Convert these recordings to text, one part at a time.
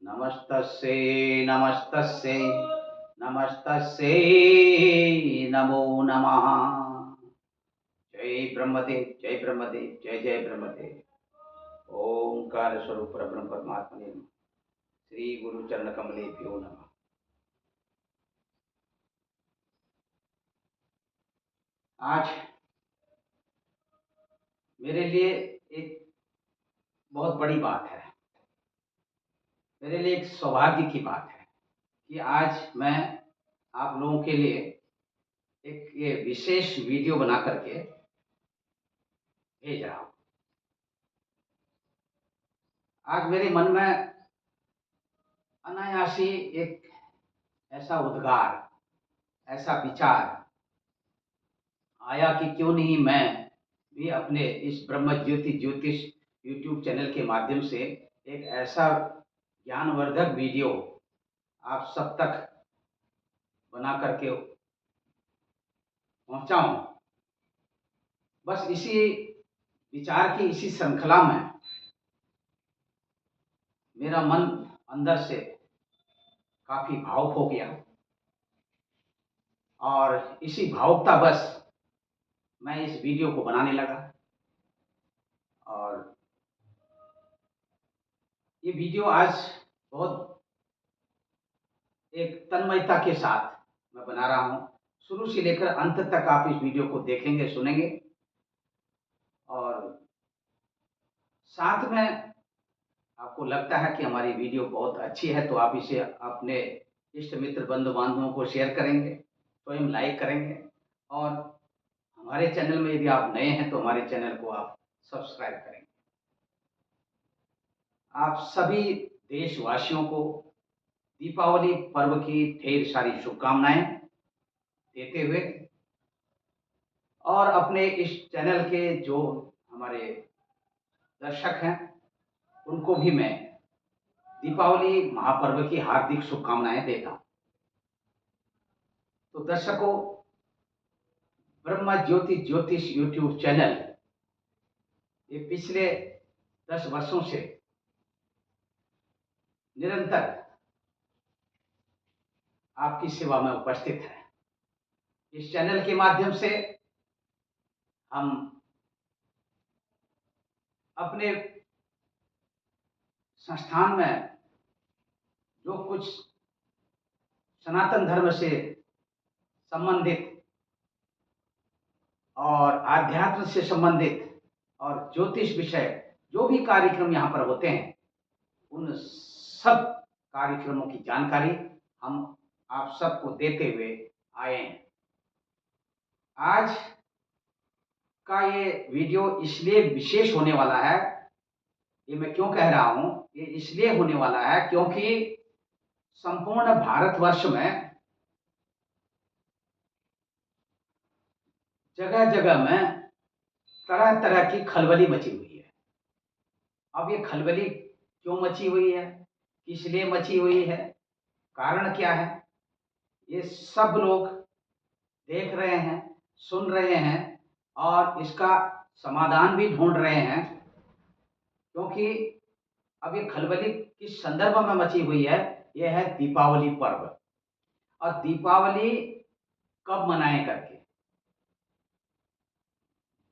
नमस्तस्यै नमस्तस्यै नमस्तस्यै नमो नमः। जय ब्रह्मदेव जय ब्रह्मदेव जय जय ब्रह्मदेव। ओंकार स्वरूप परब्रह्म परमात्मने नमः। श्री गुरु चरण कमलेभ्यो नमः। आज मेरे लिए एक बहुत बड़ी बात है। मेरे लिए एक सौभाग्य की बात है कि आज मैं आप लोगों के लिए एक ये विशेष वीडियो बना करके भेज रहा हूँ। आज मेरे मन में अनायास ही एक ऐसा उद्गार, ऐसा विचार आया कि क्यों नहीं मैं भी अपने इस ब्रह्म ज्योति ज्योतिष यूट्यूब चैनल के माध्यम से एक ऐसा ज्ञानवर्धक वीडियो आप सब तक बना करके पहुंचाऊं। बस इसी विचार की इसी श्रृंखला में मेरा मन अंदर से काफी भावुक हो गया और इसी भावुकता बस मैं इस वीडियो को बनाने लगा। और ये वीडियो आज बहुत एक तन्मयता के साथ मैं बना रहा हूँ। शुरू से लेकर अंत तक आप इस वीडियो को देखेंगे, सुनेंगे और साथ में आपको लगता है कि हमारी वीडियो बहुत अच्छी है तो आप इसे अपने इष्ट मित्र बंधु बांधवों को शेयर करेंगे, स्वयं लाइक करेंगे और हमारे चैनल में यदि आप नए हैं तो हमारे चैनल को आप सब्सक्राइब करेंगे। आप सभी देशवासियों को दीपावली पर्व की ढेर सारी शुभकामनाएं देते हुए और अपने इस चैनल के जो हमारे दर्शक हैं उनको भी मैं दीपावली महापर्व की हार्दिक शुभकामनाएं देता हूं। तो दर्शकों, ब्रह्म ज्योति ज्योतिष यूट्यूब चैनल ये पिछले 10 वर्षों से निरंतर आपकी सेवा में उपस्थित है। इस चैनल के माध्यम से हम अपने संस्थान में जो कुछ सनातन धर्म से संबंधित और आध्यात्म से संबंधित और ज्योतिष विषय जो भी कार्यक्रम यहाँ पर होते हैं उन सब कार्यक्रमों की जानकारी हम आप सबको देते हुए आए हैं। आज का ये वीडियो इसलिए विशेष होने वाला है, ये मैं क्यों कह रहा हूं, ये इसलिए होने वाला है क्योंकि संपूर्ण भारतवर्ष में जगह जगह में तरह तरह की खलबली मची हुई है। अब ये खलबली क्यों मची हुई है, किस लिए मची हुई है, कारण क्या है, ये सब लोग देख रहे हैं, सुन रहे हैं और इसका समाधान भी ढूंढ रहे हैं। क्योंकि अब ये खलबली किस संदर्भ में मची हुई है, यह है दीपावली पर्व। और दीपावली कब मनाएं करके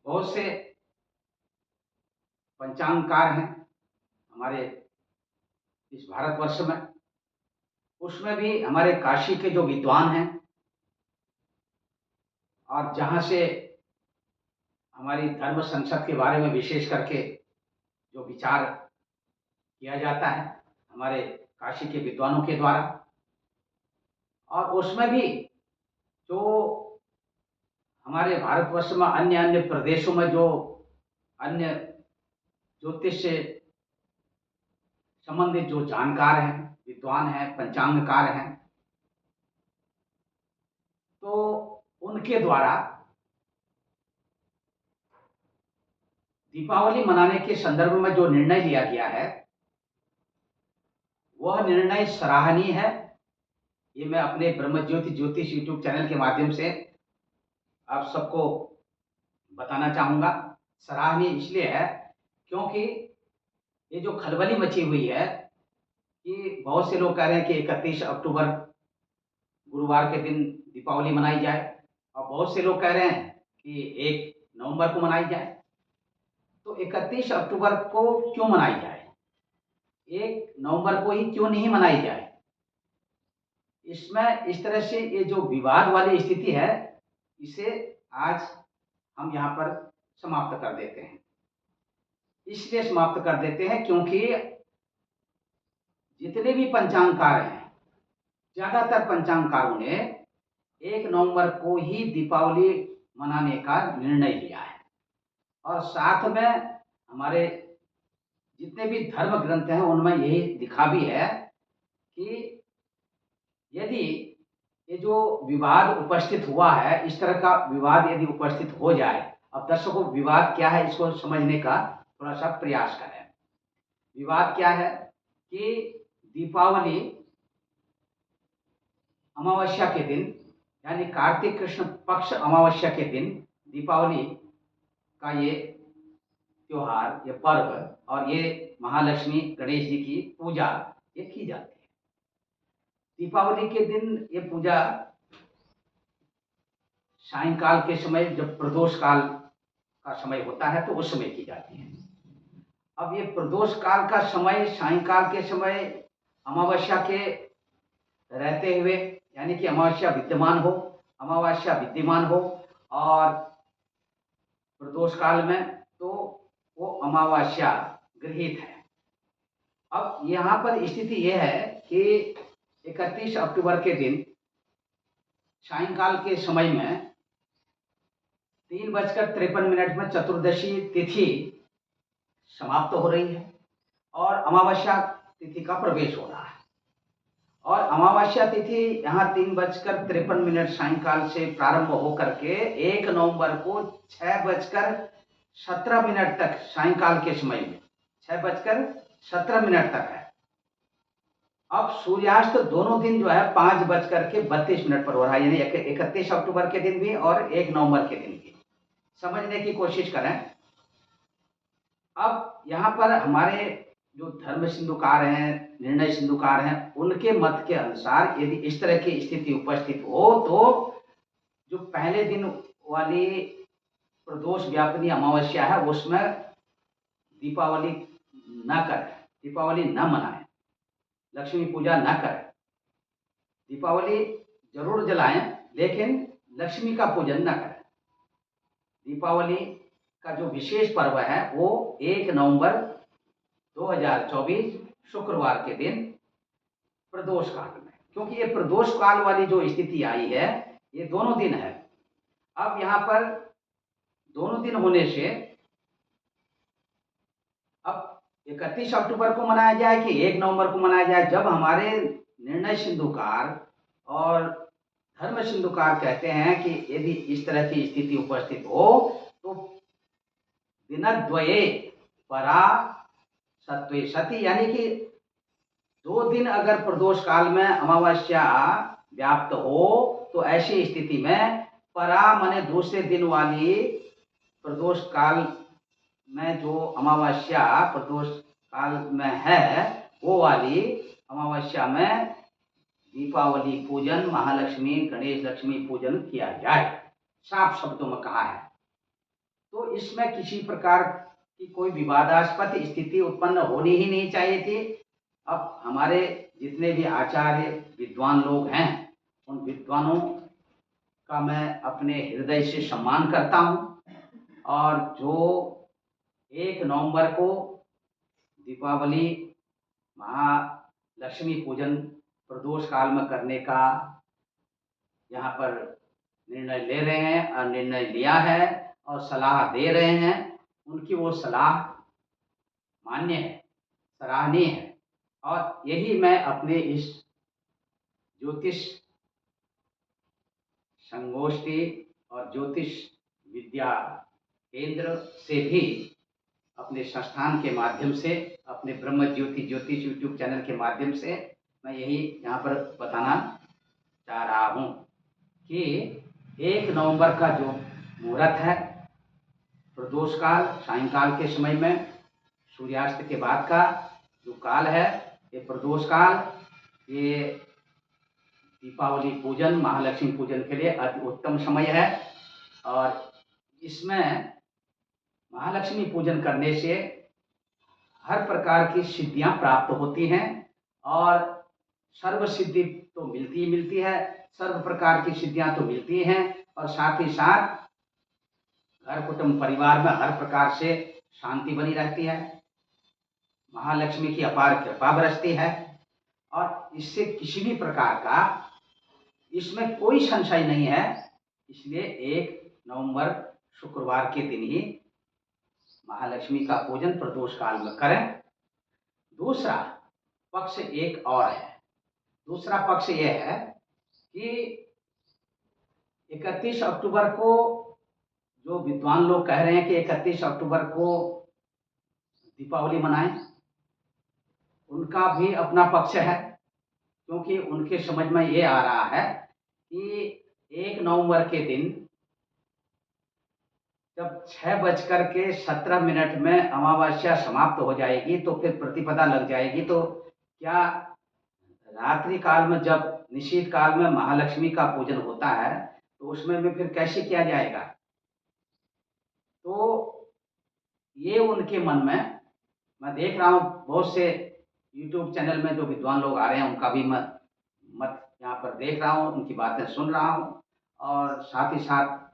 बहुत से पंचांगकार हैं हमारे इस भारतवर्ष में, उसमें भी हमारे काशी के जो विद्वान हैं और जहाँ से हमारी धर्म संसद के बारे में विशेष करके जो विचार किया जाता है हमारे काशी के विद्वानों के द्वारा, और उसमें भी जो हमारे भारतवर्ष में अन्य अन्य प्रदेशों में जो अन्य ज्योतिष से संबंधित जो जानकार हैं, विद्वान हैं, पंचांगकार हैं, तो उनके द्वारा दीपावली मनाने के संदर्भ में जो निर्णय लिया गया है वह निर्णय सराहनीय है। ये मैं अपने ब्रह्म ज्योति ज्योतिष यूट्यूब चैनल के माध्यम से आप सबको बताना चाहूंगा। सराहनीय इसलिए है क्योंकि ये जो खलबली मची हुई है कि बहुत से लोग कह रहे हैं कि 31 अक्टूबर गुरुवार के दिन दीपावली मनाई जाए, और बहुत से लोग कह रहे हैं कि 1 नवंबर को मनाई जाए। तो 31 अक्टूबर को क्यों मनाई जाए, 1 नवंबर को ही क्यों नहीं मनाई जाए? इसमें इस तरह से ये जो विवाद वाली स्थिति है, इसे आज हम यहाँ पर समाप्त कर देते हैं। इसलिए समाप्त कर देते हैं क्योंकि जितने भी पंचांगकार हैं, ज्यादातर पंचांगकारों ने 1 नवंबर को ही दीपावली मनाने का निर्णय लिया है। और साथ में हमारे जितने भी धर्म ग्रंथ हैं उनमें यही लिखा भी है कि यदि ये जो विवाद उपस्थित हुआ है, इस तरह का विवाद यदि उपस्थित हो जाए, अब दर्शकों विवाद क्या है इसको समझने का थोड़ा सा प्रयास करें। विवाद क्या है कि दीपावली अमावस्या के दिन, यानी कार्तिक कृष्ण पक्ष अमावस्या के दिन दीपावली का ये त्योहार, ये पर्व और ये महालक्ष्मी गणेश जी की पूजा ये की जाती है। दीपावली के दिन ये पूजा सायंकाल के समय, जब प्रदोष काल का समय होता है तो उस समय की जाती है। अब ये प्रदोष काल का समय, सायंकाल के समय अमावस्या के रहते हुए, यानी कि अमावस्या विद्यमान हो और प्रदोष काल में तो वो अमावस्या गृहीत है। अब यहाँ पर स्थिति यह है कि 31 अक्टूबर के दिन सायंकाल के समय में 3:53 में चतुर्दशी तिथि समाप्त हो रही है और अमावस्या तिथि का प्रवेश हो रहा है। और अमावस्या तिथि यहाँ 3:53 सायंकाल से प्रारंभ होकर के 1 नवंबर को 6:17 तक, सायंकाल के समय में 6:17 तक है। अब सूर्यास्त दोनों दिन जो है 5:32 पर हो रहा है, यानी 31 अक्टूबर के दिन भी और 1 नवंबर के दिन भी। समझने की कोशिश करें। अब यहाँ पर हमारे जो धर्म सिंधुकार हैं, निर्णय सिंधुकार हैं, उनके मत के अनुसार यदि इस तरह की स्थिति उपस्थित हो तो जो पहले दिन वाली प्रदोष व्यापिनी अमावस्या है उसमें दीपावली न करें, दीपावली न मनाएं, लक्ष्मी पूजा न करें। दीपावली जरूर जलाएं लेकिन लक्ष्मी का पूजन न करें। दीपावली का जो विशेष पर्व है वो 1 नवंबर 2024 शुक्रवार के दिन प्रदोष काल में, क्योंकि ये प्रदोष काल वाली जो स्थिति आई है ये दोनों दिन है। अब यहाँ पर दोनों दिन होने से अब 31 अक्टूबर को मनाया जाए कि 1 नवंबर को मनाया जाए, जब हमारे निर्णय सिंधुकार और धर्म सिंधुकार कहते हैं कि यदि इस तरह की स्थिति उपस्थित हो तो दिनद्वये परा सत्वे सती, यानी कि 2 दिन अगर प्रदोष काल में अमावस्या व्याप्त हो तो ऐसी स्थिति में परा माने दूसरे दिन वाली प्रदोष काल में जो अमावस्या प्रदोष काल में है वो वाली अमावस्या में दीपावली पूजन, महालक्ष्मी गणेश लक्ष्मी पूजन किया जाए, साफ शब्दों में कहा है। तो इसमें किसी प्रकार की कोई विवादास्पद स्थिति उत्पन्न होनी ही नहीं चाहिए थी। अब हमारे जितने भी आचार्य विद्वान लोग हैं उन विद्वानों का मैं अपने हृदय से सम्मान करता हूँ, और जो 1 नवंबर को दीपावली महालक्ष्मी पूजन प्रदोष काल में करने का यहाँ पर निर्णय ले रहे हैं और निर्णय लिया है और सलाह दे रहे हैं, उनकी वो सलाह मान्य है, सराहनीय है। और यही मैं अपने इस ज्योतिष संगोष्ठी और ज्योतिष विद्या केंद्र से भी, अपने संस्थान के माध्यम से, अपने ब्रह्म ज्योति ज्योतिष यूट्यूब चैनल के माध्यम से मैं यही यहाँ पर बताना चाह रहा हूँ कि 1 नवंबर का जो मुहूर्त है प्रदोष काल, सायंकाल के समय में सूर्यास्त के बाद का जो काल है, ये प्रदोष काल, ये दीपावली पूजन, महालक्ष्मी पूजन के लिए अति उत्तम समय है। और इसमें महालक्ष्मी पूजन करने से हर प्रकार की सिद्धियां प्राप्त होती हैं और सर्व सिद्धि तो मिलती ही मिलती है, सर्व प्रकार की सिद्धियां तो मिलती हैं और साथ ही साथ घर कुटुंब परिवार में हर प्रकार से शांति बनी रहती है, महालक्ष्मी की अपार कृपा बरसती है और इससे किसी भी प्रकार का इसमें कोई संशय नहीं है। इसलिए 1 नवंबर शुक्रवार के दिन ही महालक्ष्मी का पूजन प्रदोष काल में करें। दूसरा पक्ष एक और है। दूसरा पक्ष यह है कि 31 अक्टूबर को जो विद्वान लोग कह रहे हैं कि 31 अक्टूबर को दीपावली मनाएं, उनका भी अपना पक्ष है, क्योंकि उनके समझ में ये आ रहा है कि 1 नवंबर के दिन जब 6:17 में अमावस्या समाप्त हो जाएगी तो फिर प्रतिपदा लग जाएगी, तो क्या रात्रि काल में जब निशीथ काल में महालक्ष्मी का पूजन होता है तो उसमें भी फिर कैसे किया जाएगा। तो ये उनके मन में, मैं देख रहा हूँ बहुत से यूट्यूब चैनल में जो विद्वान लोग आ रहे हैं उनका भी मत यहाँ पर देख रहा हूँ, उनकी बातें सुन रहा हूँ और साथ ही साथ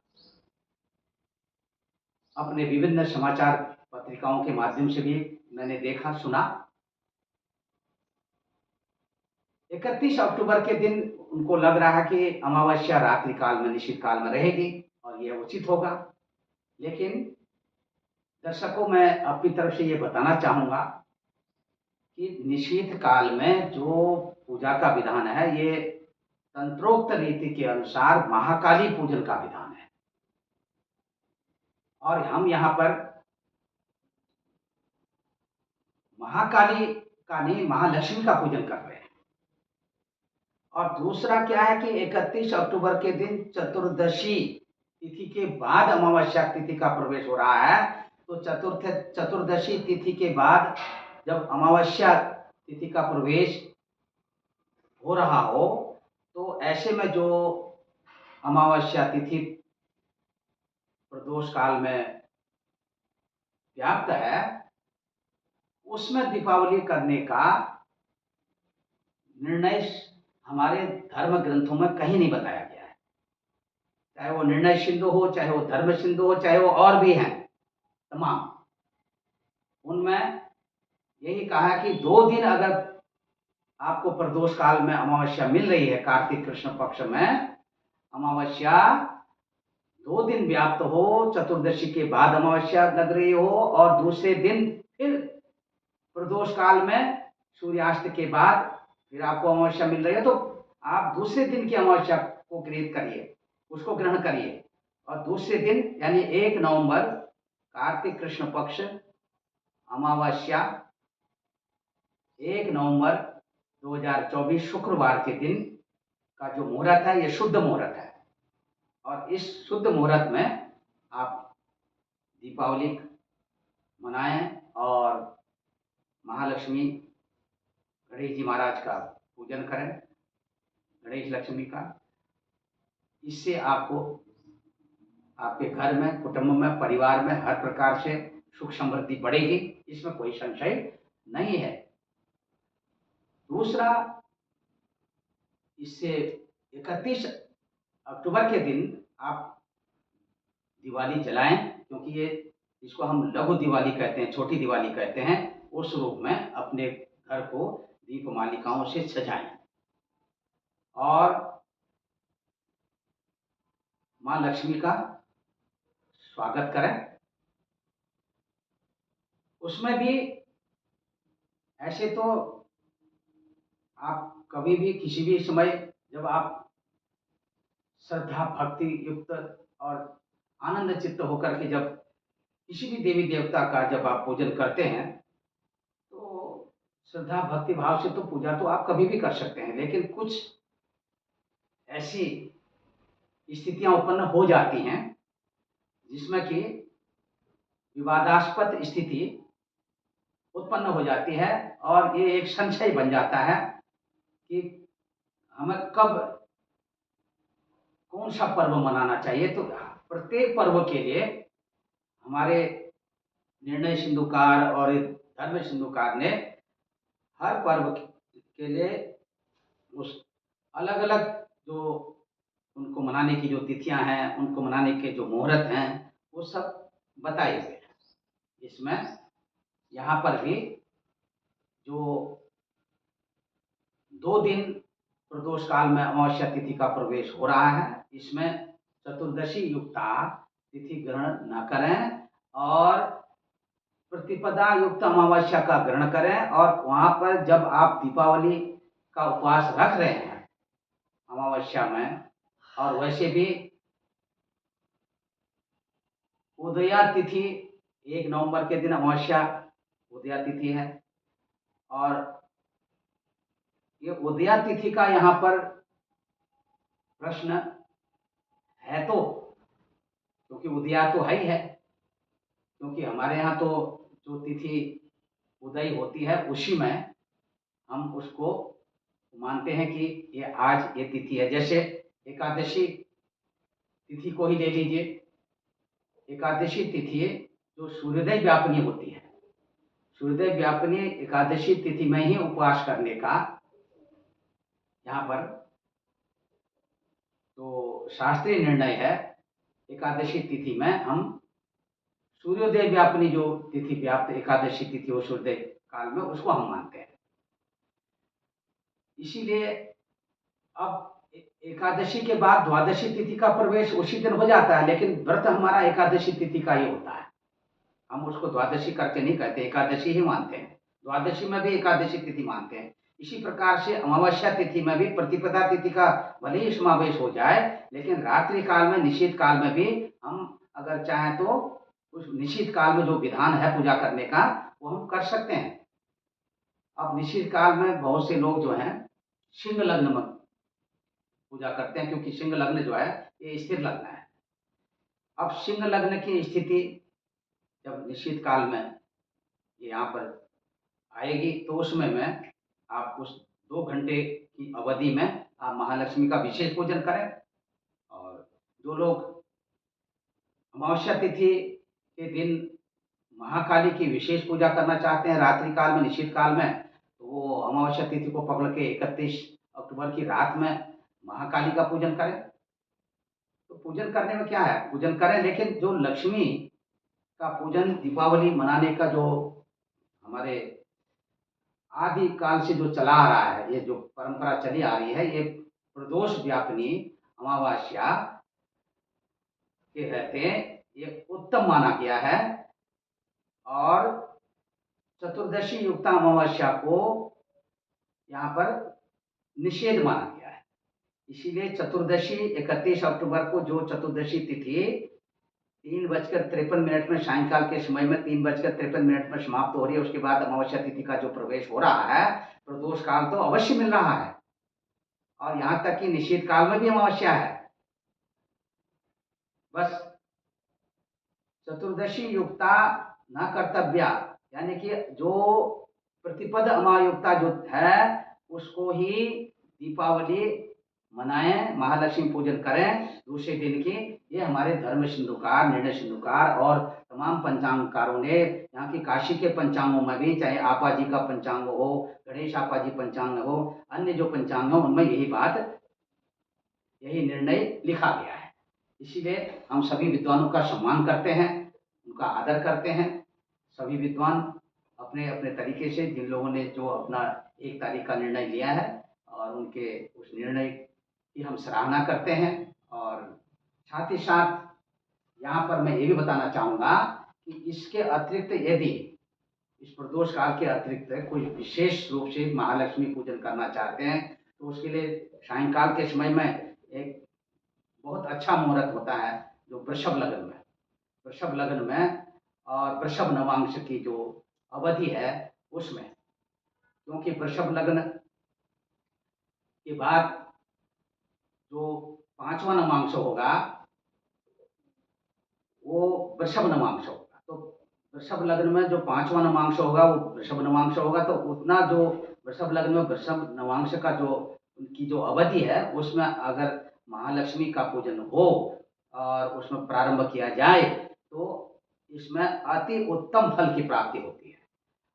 अपने विभिन्न समाचार पत्रिकाओं के माध्यम से भी मैंने देखा सुना। 31 अक्टूबर के दिन उनको लग रहा है कि अमावस्या रात्रि काल में निश्चित काल में रहेगी और यह उचित होगा। लेकिन दर्शकों, मैं अपनी तरफ से ये बताना चाहूँगा कि निशीथ काल में जो पूजा का विधान है ये तंत्रोक्त रीति के अनुसार महाकाली पूजन का विधान है और हम यहाँ पर महाकाली का नहीं, महालक्ष्मी का पूजन कर रहे हैं। और दूसरा क्या है कि 31 अक्टूबर के दिन चतुर्दशी तिथि के बाद अमावस्या तिथि का प्रवेश हो रहा है, तो चतुर्दशी तिथि के बाद जब अमावस्या तिथि का प्रवेश हो रहा हो तो ऐसे में जो अमावस्या तिथि प्रदोष काल में व्याप्त है उसमें दीपावली करने का निर्णय हमारे धर्म ग्रंथों में कहीं नहीं बताया गया है। चाहे वो निर्णय सिंधु हो, चाहे वो धर्म सिंधु हो, चाहे वो और भी हैं तमाम, उनमें यही कहा है कि 2 दिन अगर आपको प्रदोष काल में अमावस्या मिल रही है, कार्तिक कृष्ण पक्ष में अमावस्या 2 दिन व्याप्त हो, चतुर्दशी के बाद अमावस्या लग रही हो और दूसरे दिन फिर प्रदोष काल में सूर्यास्त के बाद फिर आपको अमावस्या मिल रही है, तो आप दूसरे दिन की अमावस्या को ग्रहित करिए, उसको ग्रहण करिए और दूसरे दिन यानी 1 नवंबर कार्तिक कृष्ण पक्ष अमावस्या 1 नवंबर 2024 शुक्रवार के दिन का जो मुहूर्त है ये शुद्ध मुहूर्त है और इस शुद्ध मुहूर्त में आप दीपावली मनाएं और महालक्ष्मी गणेश जी महाराज का पूजन करें, गणेश लक्ष्मी का। इससे आपको आपके घर में, कुटुंब में, परिवार में हर प्रकार से सुख समृद्धि बढ़ेगी, इसमें कोई संशय नहीं है। दूसरा, इससे 31 अक्टूबर के दिन आप दिवाली जलाएं, क्योंकि ये इसको हम लघु दिवाली कहते हैं, छोटी दिवाली कहते हैं, उस रूप में अपने घर को दीप मालिकाओं से सजाएं और माँ लक्ष्मी का स्वागत करें। उसमें भी ऐसे तो आप कभी भी किसी भी समय जब आप श्रद्धा भक्ति युक्त और आनंद चित्त होकर के जब किसी भी देवी देवता का जब आप पूजन करते हैं तो श्रद्धा भक्ति भाव से तो पूजा तो आप कभी भी कर सकते हैं, लेकिन कुछ ऐसी स्थितियां उत्पन्न हो जाती हैं जिसमें कि विवादास्पद स्थिति उत्पन्न हो जाती है और ये एक संशय बन जाता है कि हमें कब कौन सा पर्व मनाना चाहिए। तो प्रत्येक पर्व के लिए हमारे निर्णय सिंधुकार और धर्म सिंधुकार ने हर पर्व के लिए उस अलग अलग जो उनको मनाने की जो तिथियां हैं, उनको मनाने के जो मुहूर्त हैं, वो सब बताए हुए हैं इसमें। यहाँ पर भी जो 2 दिन प्रदोष काल में अमावस्या तिथि का प्रवेश हो रहा है, इसमें चतुर्दशी युक्ता तिथि ग्रहण न करें और प्रतिपदा युक्त अमावस्या का ग्रहण करें। और वहां पर जब आप दीपावली का उपवास रख रहे हैं अमावस्या में, और वैसे भी उदया तिथि 1 नवंबर के दिन अमावस्या उदया तिथि है, और ये उदया तिथि का यहाँ पर प्रश्न है तो, क्योंकि उदया तो है ही है, क्योंकि हमारे यहाँ तो जो तिथि उदय होती है उसी में हम उसको मानते हैं कि ये आज ये तिथि है। जैसे एकादशी तिथि को ही ले लीजिए। एकादशी तिथि जो सूर्योदय व्यापनी होती है, सूर्योदय व्यापनी एकादशी तिथि में ही उपवास करने का यहाँ पर तो शास्त्रीय निर्णय है। एकादशी तिथि में हम सूर्योदय व्यापनी जो तिथि व्याप्त एकादशी तिथि हो सूर्योदय काल में, उसको हम मानते हैं। इसीलिए अब एकादशी के बाद द्वादशी तिथि का प्रवेश उसी दिन हो जाता है, लेकिन व्रत हमारा एकादशी तिथि का ही होता है। हम उसको द्वादशी करके नहीं कहते, एकादशी ही मानते हैं। द्वादशी में भी एकादशी तिथि मानते हैं। इसी प्रकार से अमावस्या तिथि में भी प्रतिपदा तिथि का भले ही समावेश हो जाए, लेकिन रात्रि काल में निषिद्ध काल में भी हम अगर चाहें तो उस निषिद्ध काल में जो विधान है पूजा करने का, वो हम कर सकते हैं। अब निषिद्ध काल में बहुत से लोग जो हैं सिंह लग्न में पूजा करते हैं, क्योंकि सिंह लग्न जो है ये स्थिर लग्न है। अब सिंह लग्न की स्थिति जब निश्चित काल में ये यहाँ पर आएगी, तो उसमें में आप उस 2 घंटे की अवधि में आप महालक्ष्मी का विशेष पूजन करें। और जो लोग अमावस्या तिथि के दिन महाकाली की विशेष पूजा करना चाहते हैं रात्रि काल में निश्चित काल में, तो वो अमावस्या तिथि को पकड़ के 31 अक्टूबर की रात में महाकाली का पूजन करें। तो पूजन करने में क्या है, पूजन करें, लेकिन जो लक्ष्मी का पूजन दीपावली मनाने का जो हमारे आदि काल से जो चला आ रहा है, ये जो परंपरा चली आ रही है, ये प्रदोष व्यापनी अमावस्या के रहते ये उत्तम माना गया है। और चतुर्दशी युक्ता अमावस्या को यहाँ पर निषेध माना गया है। इसीलिए चतुर्दशी 31 अक्टूबर को जो चतुर्दशी तिथि 3:53 में सायंकाल के समय में 3:53 में समाप्त हो रही है, उसके बाद अमावस्या तिथि का जो प्रवेश हो रहा है, प्रदोष काल तो अवश्य मिल रहा है। और यहाँ तक कि निषिद्ध काल में भी अमावस्या है। बस चतुर्दशी युक्ता न कर्तव्या, यानी कि जो प्रतिपद अमायुक्ता जो है उसको ही दीपावली मनाएं, महालक्ष्मी पूजन करें दूसरे दिन की। ये हमारे धर्म सिंधुकार, निर्णय सिंधुकार और तमाम पंचांगकारों ने, यहाँ की काशी के पंचांगों में भी, चाहे आपा जी का पंचांग हो, गणेश आपा जी पंचांग हो, अन्य जो पंचांग हो, उनमें यही बात, यही निर्णय लिखा गया है। इसीलिए हम सभी विद्वानों का सम्मान करते हैं, उनका आदर करते हैं। सभी विद्वान अपने अपने तरीके से, जिन लोगों ने जो अपना 1 तारीख का निर्णय लिया है, और उनके उस निर्णय की हम सराहना करते हैं। और साथ ही साथ यहाँ पर मैं ये भी बताना चाहूँगा कि इसके अतिरिक्त यदि इस प्रदोष काल के अतिरिक्त कोई विशेष रूप से महालक्ष्मी पूजन करना चाहते हैं, तो उसके लिए सायंकाल के समय में एक बहुत अच्छा मुहूर्त होता है, जो वृषभ लग्न में, वृषभ लग्न में और वृषभ नवांश की जो अवधि है उसमें, क्योंकि वृषभ लग्न के बाद जो 5वां नवांश होगा वो वृषभ नवांश होगा। तो वृषभ लग्न में जो पांचवा नवांश होगा वो वृषभ नवांश होगा, तो उतना जो वृषभ लग्न में वृषभ नवांश का जो उनकी जो अवधि है उसमें अगर महालक्ष्मी का पूजन हो और उसमें प्रारंभ किया जाए तो इसमें अति उत्तम फल की प्राप्ति होती है।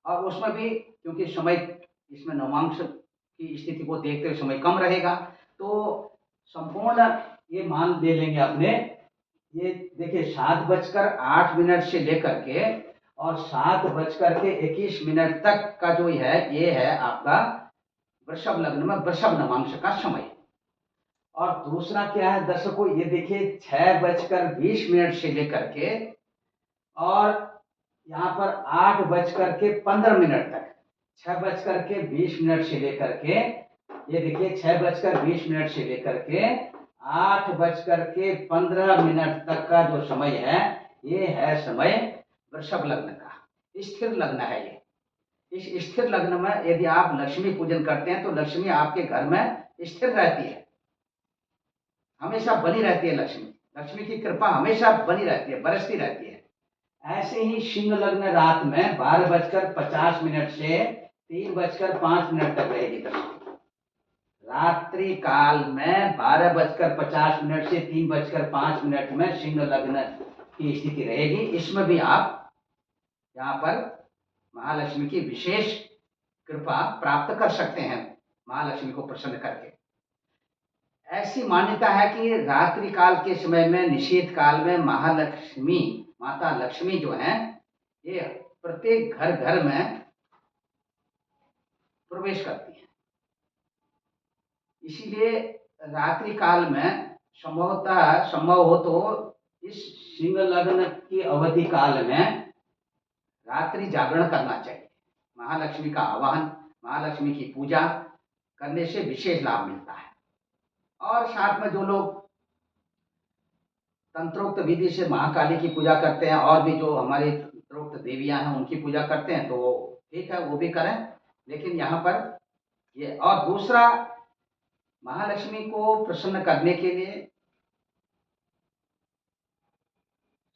और उसमें भी क्योंकि समय इसमें नवांश की स्थिति को देखते हुए समय कम रहेगा, तो संपूर्ण ये मान ले लेंगे अपने, ये देखिए 7:08 से लेकर के और 7:21 तक का जो है ये है आपका वृषभ लग्न में वृषभ नवांश का समय। और दूसरा क्या है दर्शकों, ये देखिए 6:20 से लेकर के और यहाँ पर 8:15 तक, 6:20 से लेकर के, ये देखिए 6:20 से लेकर के 8:15 तक का जो समय है ये है समय वृषभ लग्न का, स्थिर लग्न है ये। इस स्थिर लग्न में यदि आप लक्ष्मी पूजन करते हैं तो लक्ष्मी आपके घर में स्थिर रहती है, हमेशा बनी रहती है। लक्ष्मी लक्ष्मी की कृपा हमेशा बनी रहती है, बरसती रहती है। ऐसे ही सिंह लग्न रात में 12:50 से 3:05 तक रहेगी दर्शकों। रात्रि काल में 12:50 से 3:05 में सिंह लग्न की स्थिति रहेगी। इसमें भी आप यहाँ पर महालक्ष्मी की विशेष कृपा प्राप्त कर सकते हैं, महालक्ष्मी को प्रसन्न करके। ऐसी मान्यता है कि रात्रि काल के समय में, निषेध काल में महालक्ष्मी, माता लक्ष्मी जो है ये प्रत्येक घर घर में प्रवेश करती है। इसीलिए रात्रि काल में संभव हो तो इस सिंह लग्न की अवधि काल में रात्रि जागरण करना चाहिए। महालक्ष्मी का आवाहन, महालक्ष्मी की पूजा करने से विशेष लाभ मिलता है। और साथ में जो लोग तंत्रोक्त विधि से महाकाली की पूजा करते हैं और भी जो हमारी तंत्रोक्त देवियां हैं उनकी पूजा करते हैं तो ठीक है, वो भी करें। लेकिन यहाँ पर ये, और दूसरा महालक्ष्मी को प्रसन्न करने के लिए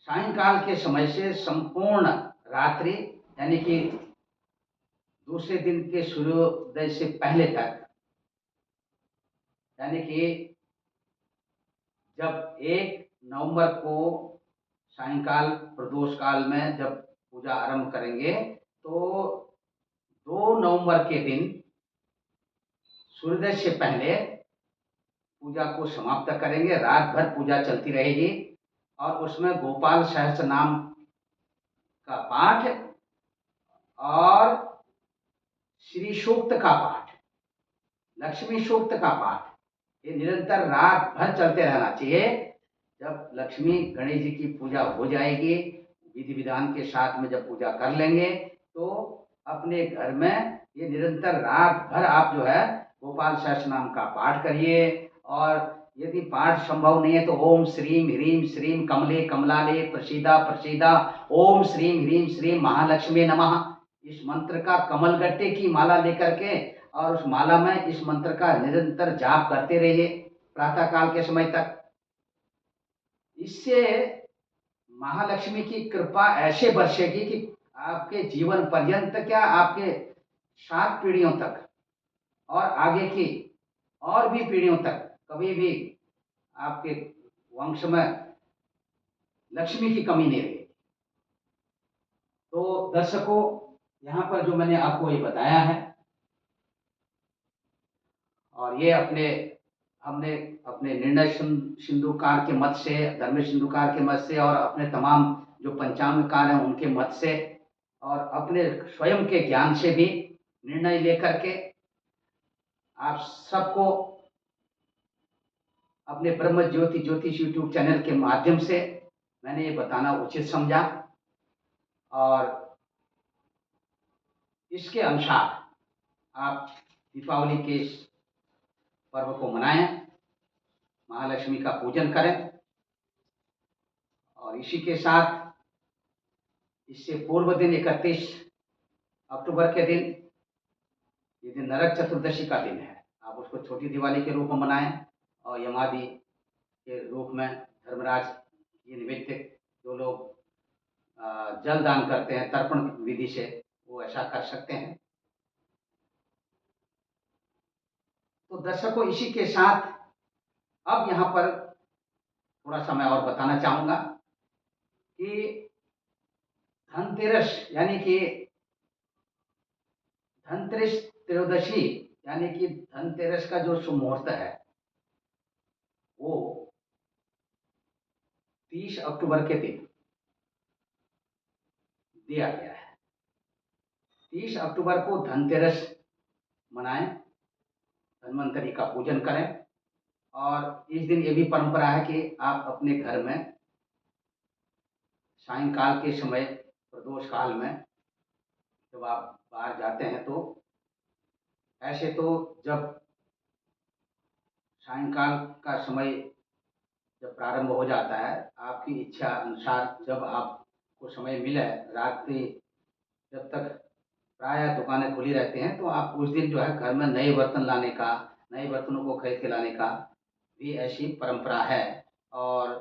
सायंकाल के समय से संपूर्ण रात्रि यानी कि दूसरे दिन के सूर्योदय से पहले तक, यानी कि जब 1 नवंबर को सायंकाल प्रदोष काल में जब पूजा आरंभ करेंगे तो 2 नवंबर के दिन सूर्योदय से पहले पूजा को समाप्त करेंगे। रात भर पूजा चलती रहेगी और उसमें गोपाल सहस्त्र नाम का पाठ और श्री सूक्त का पाठ, लक्ष्मी सूक्त का पाठ, ये निरंतर रात भर चलते रहना चाहिए। जब लक्ष्मी गणेश जी की पूजा हो जाएगी, विधि विधान के साथ में जब पूजा कर लेंगे तो अपने घर में ये निरंतर रात भर आप जो है गोपाल सहस्त्र नाम का पाठ करिए। और यदि पाठ संभव नहीं है तो ओम श्रीम ह्रीम श्रीम कमले कमलाले प्रसीदा प्रसीदा ओम श्रीम ह्रीम श्रीम महालक्ष्मी नमः, इस मंत्र का कमल गट्टे की माला लेकर के और उस माला में इस मंत्र का निरंतर जाप करते रहिए प्रातः काल के समय तक। इससे महालक्ष्मी की कृपा ऐसे बरसेगी कि आपके जीवन पर्यंत, क्या आपके 7 पीढ़ियों तक और आगे की और भी पीढ़ियों तक कभी भी आपके वंश में लक्ष्मी की कमी नहीं रहेगी। तो दर्शकों, यहाँ पर जो मैंने आपको ये बताया है और ये हमने अपने निर्णय सिंधुकार के मत से, धर्म सिंधुकार के मत से और अपने तमाम जो पंचांगकार हैं उनके मत से और अपने स्वयं के ज्ञान से भी निर्णय लेकर के आप सबको अपने ब्रह्म ज्योति ज्योतिष यूट्यूब चैनल के माध्यम से मैंने ये बताना उचित समझा। और इसके अनुसार आप दीपावली के इस पर्व को मनाएं, महालक्ष्मी का पूजन करें। और इसी के साथ इससे पूर्व दिन 31 अक्टूबर के दिन, ये दिन नरक चतुर्दशी का दिन है, आप उसको छोटी दिवाली के रूप में मनाएं और यमादि के रूप में धर्मराज ये निमित्त जो लोग जल दान करते हैं तर्पण विधि से, वो ऐसा कर सकते हैं। तो दर्शकों, इसी के साथ अब यहाँ पर थोड़ा-सा मैं और बताना चाहूँगा कि धनतेरस यानी कि धनतेरस त्रयोदशी यानी कि धनतेरस का जो शुभ मुहूर्त है, वो 30 अक्टूबर के दिन दिया गया है। 30 अक्टूबर को धनतेरस मनाएँ, धन्वंतरि का पूजन करें और इस दिन ये भी परंपरा है कि आप अपने घर में सायंकाल के समय प्रदोष काल में जब आप बाहर जाते हैं तो ऐसे तो जब सायंकाल का समय जब प्रारंभ हो जाता है, आपकी इच्छा अनुसार जब आपको समय मिले, रात्रि जब तक प्रायः दुकानें खुली रहती हैं, तो आप उस दिन जो है घर में नए बर्तन लाने का, नए बर्तनों को खरीद के लाने का भी ऐसी परंपरा है। और